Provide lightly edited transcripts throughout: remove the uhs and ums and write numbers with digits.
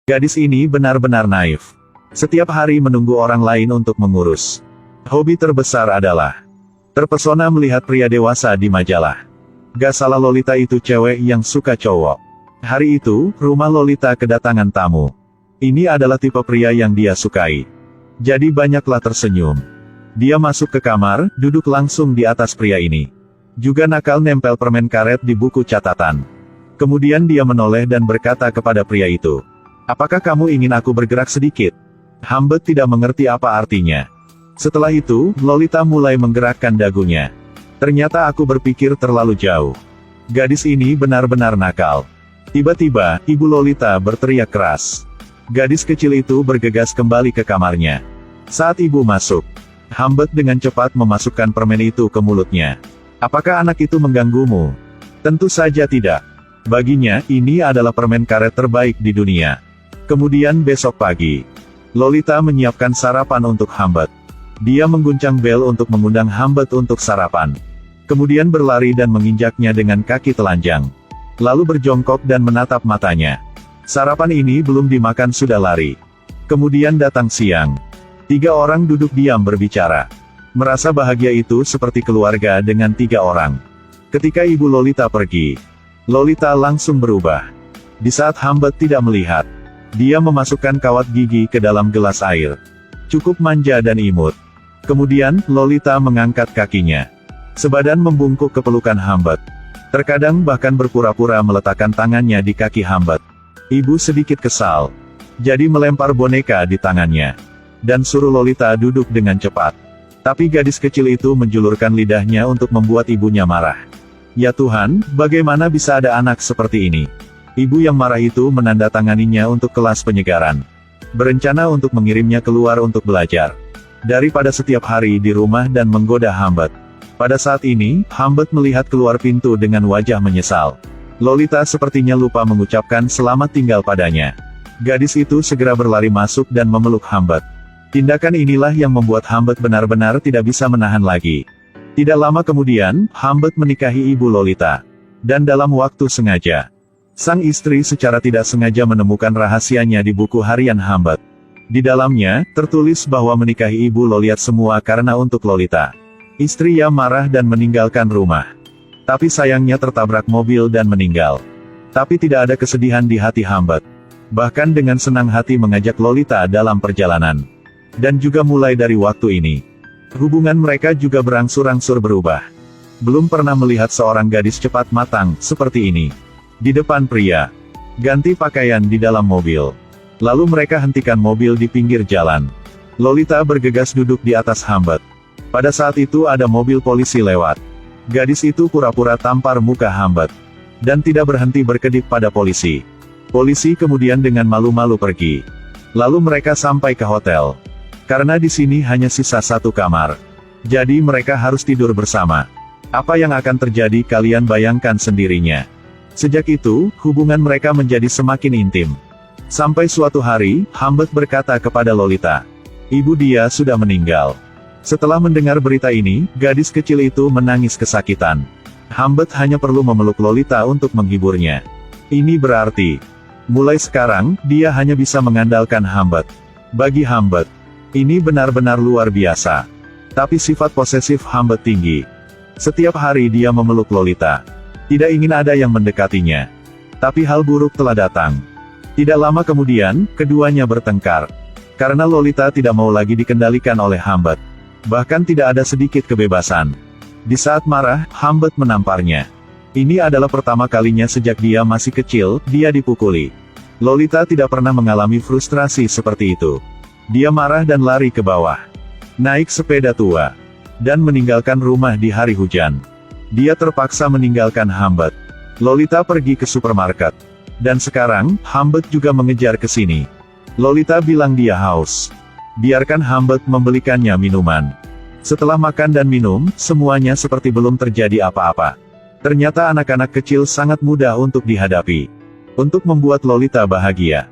Gadis ini benar-benar naif. Setiap hari menunggu orang lain untuk mengurus. Hobi terbesar adalah terpesona melihat pria dewasa di majalah. Gak salah Lolita itu cewek yang suka cowok. Hari itu, rumah Lolita kedatangan tamu. Ini adalah tipe pria yang dia sukai. Jadi banyaklah tersenyum. Dia masuk ke kamar, duduk langsung di atas pria ini. Juga nakal nempel permen karet di buku catatan. Kemudian dia menoleh dan berkata kepada pria itu, "Apakah kamu ingin aku bergerak sedikit?" Humbert tidak mengerti apa artinya. Setelah itu, Lolita mulai menggerakkan dagunya. Ternyata aku berpikir terlalu jauh. Gadis ini benar-benar nakal. Tiba-tiba, ibu Lolita berteriak keras. Gadis kecil itu bergegas kembali ke kamarnya. Saat ibu masuk, Humbert dengan cepat memasukkan permen itu ke mulutnya. "Apakah anak itu mengganggumu?" Tentu saja tidak. Baginya, ini adalah permen karet terbaik di dunia. Kemudian besok pagi, Lolita menyiapkan sarapan untuk Humbert. Dia mengguncang bel untuk mengundang Humbert untuk sarapan. Kemudian berlari dan menginjaknya dengan kaki telanjang. Lalu berjongkok dan menatap matanya. Sarapan ini belum dimakan sudah lari. Kemudian datang siang. 3 orang duduk diam berbicara. Merasa bahagia itu seperti keluarga dengan 3 orang. Ketika ibu Lolita pergi, Lolita langsung berubah. Di saat Humbert tidak melihat, dia memasukkan kawat gigi ke dalam gelas air. Cukup manja dan imut. Kemudian, Lolita mengangkat kakinya. Sebadan membungkuk ke pelukan Humbert. Terkadang bahkan berpura-pura meletakkan tangannya di kaki Humbert. Ibu sedikit kesal. Jadi melempar boneka di tangannya. Dan suruh Lolita duduk dengan cepat. Tapi gadis kecil itu menjulurkan lidahnya untuk membuat ibunya marah. Ya Tuhan, bagaimana bisa ada anak seperti ini? Ibu yang marah itu menandatanganinya untuk kelas penyegaran. Berencana untuk mengirimnya keluar untuk belajar. Daripada setiap hari di rumah dan menggoda Humbert. Pada saat ini, Humbert melihat keluar pintu dengan wajah menyesal. Lolita sepertinya lupa mengucapkan selamat tinggal padanya. Gadis itu segera berlari masuk dan memeluk Humbert. Tindakan inilah yang membuat Humbert benar-benar tidak bisa menahan lagi. Tidak lama kemudian, Humbert menikahi ibu Lolita. Dan dalam waktu sengaja, sang istri secara tidak sengaja menemukan rahasianya di buku harian Humbert. Di dalamnya, tertulis bahwa menikahi ibu Lolita semua karena untuk Lolita. Istrinya marah dan meninggalkan rumah. Tapi sayangnya tertabrak mobil dan meninggal. Tapi tidak ada kesedihan di hati Humbert. Bahkan dengan senang hati mengajak Lolita dalam perjalanan. Dan juga mulai dari waktu ini, hubungan mereka juga berangsur-angsur berubah. Belum pernah melihat seorang gadis cepat matang seperti ini. Di depan pria. Ganti pakaian di dalam mobil. Lalu mereka hentikan mobil di pinggir jalan. Lolita bergegas duduk di atas Humbert. Pada saat itu ada mobil polisi lewat. Gadis itu pura-pura tampar muka Humbert. Dan tidak berhenti berkedip pada polisi. Polisi kemudian dengan malu-malu pergi. Lalu mereka sampai ke hotel. Karena di sini hanya sisa 1 kamar. Jadi mereka harus tidur bersama. Apa yang akan terjadi kalian bayangkan sendirinya. Sejak itu, hubungan mereka menjadi semakin intim. Sampai suatu hari, Humbert berkata kepada Lolita. Ibu dia sudah meninggal. Setelah mendengar berita ini, gadis kecil itu menangis kesakitan. Humbert hanya perlu memeluk Lolita untuk menghiburnya. Ini berarti, mulai sekarang, dia hanya bisa mengandalkan Humbert. Bagi Humbert, ini benar-benar luar biasa. Tapi sifat posesif Humbert tinggi. Setiap hari dia memeluk Lolita. Tidak ingin ada yang mendekatinya. Tapi hal buruk telah datang. Tidak lama kemudian, keduanya bertengkar. Karena Lolita tidak mau lagi dikendalikan oleh Humbert. Bahkan tidak ada sedikit kebebasan. Di saat marah, Humbert menamparnya. Ini adalah pertama kalinya sejak dia masih kecil, dia dipukuli. Lolita tidak pernah mengalami frustrasi seperti itu. Dia marah dan lari ke bawah. Naik sepeda tua. Dan meninggalkan rumah di hari hujan. Dia terpaksa meninggalkan Humbert. Lolita pergi ke supermarket. Dan sekarang, Humbert juga mengejar ke sini. Lolita bilang dia haus. Biarkan Humbert membelikannya minuman. Setelah makan dan minum, semuanya seperti belum terjadi apa-apa. Ternyata anak-anak kecil sangat mudah untuk dihadapi. Untuk membuat Lolita bahagia.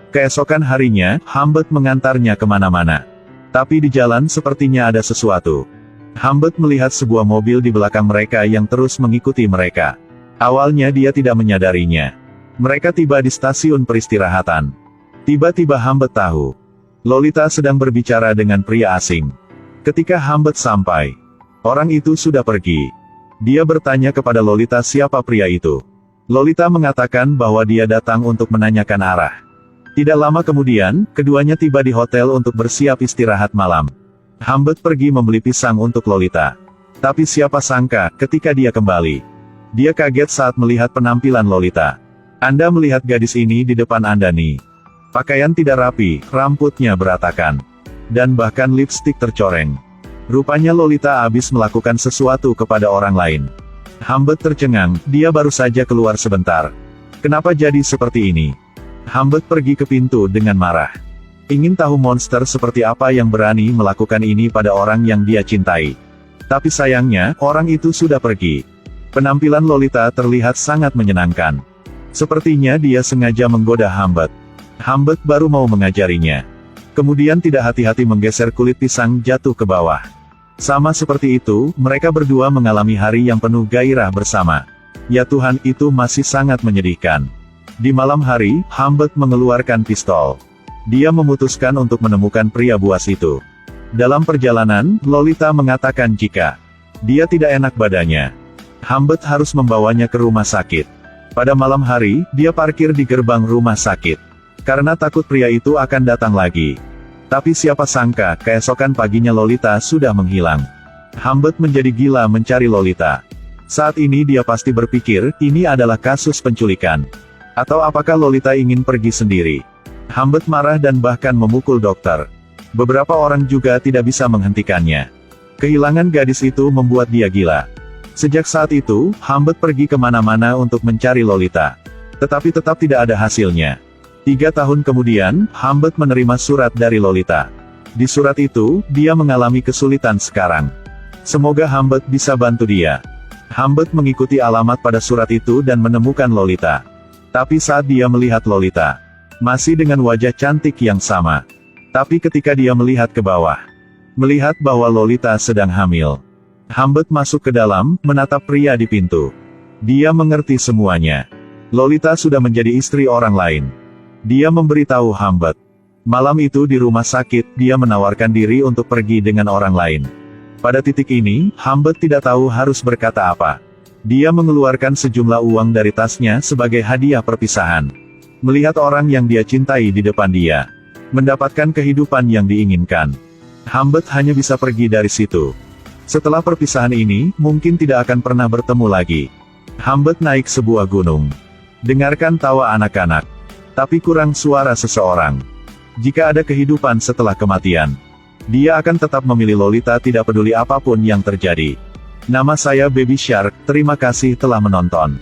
Keesokan harinya, Humbert mengantarnya kemana-mana. Tapi di jalan sepertinya ada sesuatu. Humbert melihat sebuah mobil di belakang mereka yang terus mengikuti mereka. Awalnya dia tidak menyadarinya. Mereka tiba di stasiun peristirahatan. Tiba-tiba Hambet tahu. Lolita sedang berbicara dengan pria asing. Ketika Hambet sampai, orang itu sudah pergi. Dia bertanya kepada Lolita siapa pria itu. Lolita mengatakan bahwa dia datang untuk menanyakan arah. Tidak lama kemudian, keduanya tiba di hotel untuk bersiap istirahat malam. Hambet pergi membeli pisang untuk Lolita. Tapi siapa sangka, ketika dia kembali, dia kaget saat melihat penampilan Lolita. Anda melihat gadis ini di depan Anda nih. Pakaian tidak rapi, rambutnya berantakan, dan bahkan lipstik tercoreng. Rupanya Lolita habis melakukan sesuatu kepada orang lain. Hambet tercengang, dia baru saja keluar sebentar. Kenapa jadi seperti ini? Hambet pergi ke pintu dengan marah. Ingin tahu monster seperti apa yang berani melakukan ini pada orang yang dia cintai. Tapi sayangnya, orang itu sudah pergi. Penampilan Lolita terlihat sangat menyenangkan. Sepertinya dia sengaja menggoda Hambet. Hambet baru mau mengajarinya. Kemudian tidak hati-hati menggeser kulit pisang jatuh ke bawah. Sama seperti itu, mereka berdua mengalami hari yang penuh gairah bersama. Ya Tuhan, itu masih sangat menyedihkan. Di malam hari, Hambet mengeluarkan pistol. Dia memutuskan untuk menemukan pria buas itu. Dalam perjalanan, Lolita mengatakan jika dia tidak enak badannya, Hambet harus membawanya ke rumah sakit. Pada malam hari, dia parkir di gerbang rumah sakit. Karena takut pria itu akan datang lagi. Tapi siapa sangka, keesokan paginya Lolita sudah menghilang. Hambet menjadi gila mencari Lolita. Saat ini dia pasti berpikir, ini adalah kasus penculikan. Atau apakah Lolita ingin pergi sendiri? Hambet marah dan bahkan memukul dokter. Beberapa orang juga tidak bisa menghentikannya. Kehilangan gadis itu membuat dia gila. Sejak saat itu, Hambet pergi kemana-mana untuk mencari Lolita. Tetapi tetap tidak ada hasilnya. 3 tahun kemudian, Hambet menerima surat dari Lolita. Di surat itu, dia mengalami kesulitan sekarang. Semoga Hambet bisa bantu dia. Hambet mengikuti alamat pada surat itu dan menemukan Lolita. Tapi saat dia melihat Lolita, masih dengan wajah cantik yang sama. Tapi ketika dia melihat ke bawah, melihat bahwa Lolita sedang hamil, Hambet masuk ke dalam, menatap pria di pintu. Dia mengerti semuanya. Lolita sudah menjadi istri orang lain. Dia memberitahu Hambet. Malam itu di rumah sakit, dia menawarkan diri untuk pergi dengan orang lain. Pada titik ini, Hambet tidak tahu harus berkata apa. Dia mengeluarkan sejumlah uang dari tasnya sebagai hadiah perpisahan. Melihat orang yang dia cintai di depan dia, mendapatkan kehidupan yang diinginkan, Hambet hanya bisa pergi dari situ. Setelah perpisahan ini, mungkin tidak akan pernah bertemu lagi. Hambet naik sebuah gunung. Dengarkan tawa anak-anak. Tapi kurang suara seseorang. Jika ada kehidupan setelah kematian, dia akan tetap memilih Lolita tidak peduli apapun yang terjadi. Nama saya Baby Shark, terima kasih telah menonton.